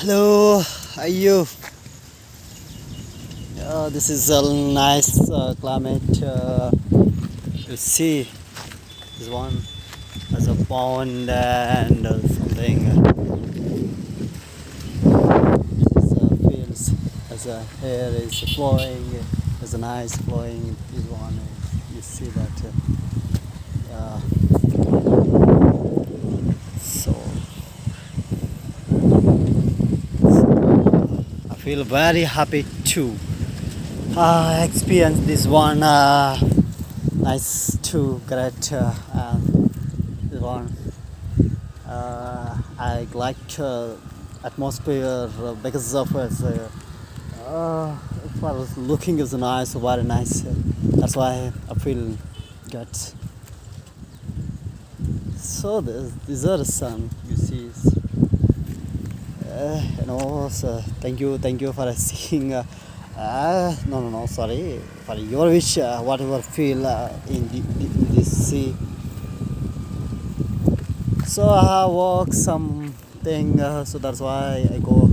Hello, how are you? This is a nice climate. You see, this one has a pond and something. This is fields as a hair is flowing, as a nice flowing. This one, you see that. So, I feel very happy to experience this one. Nice to get this one. I like atmosphere because of its for looking is nice, very nice. That's why I feel good. So these are the sun. You see, so thank you for seeing. No, sorry for your wish. Whatever feel in this sea. So I have work something, so that's why I go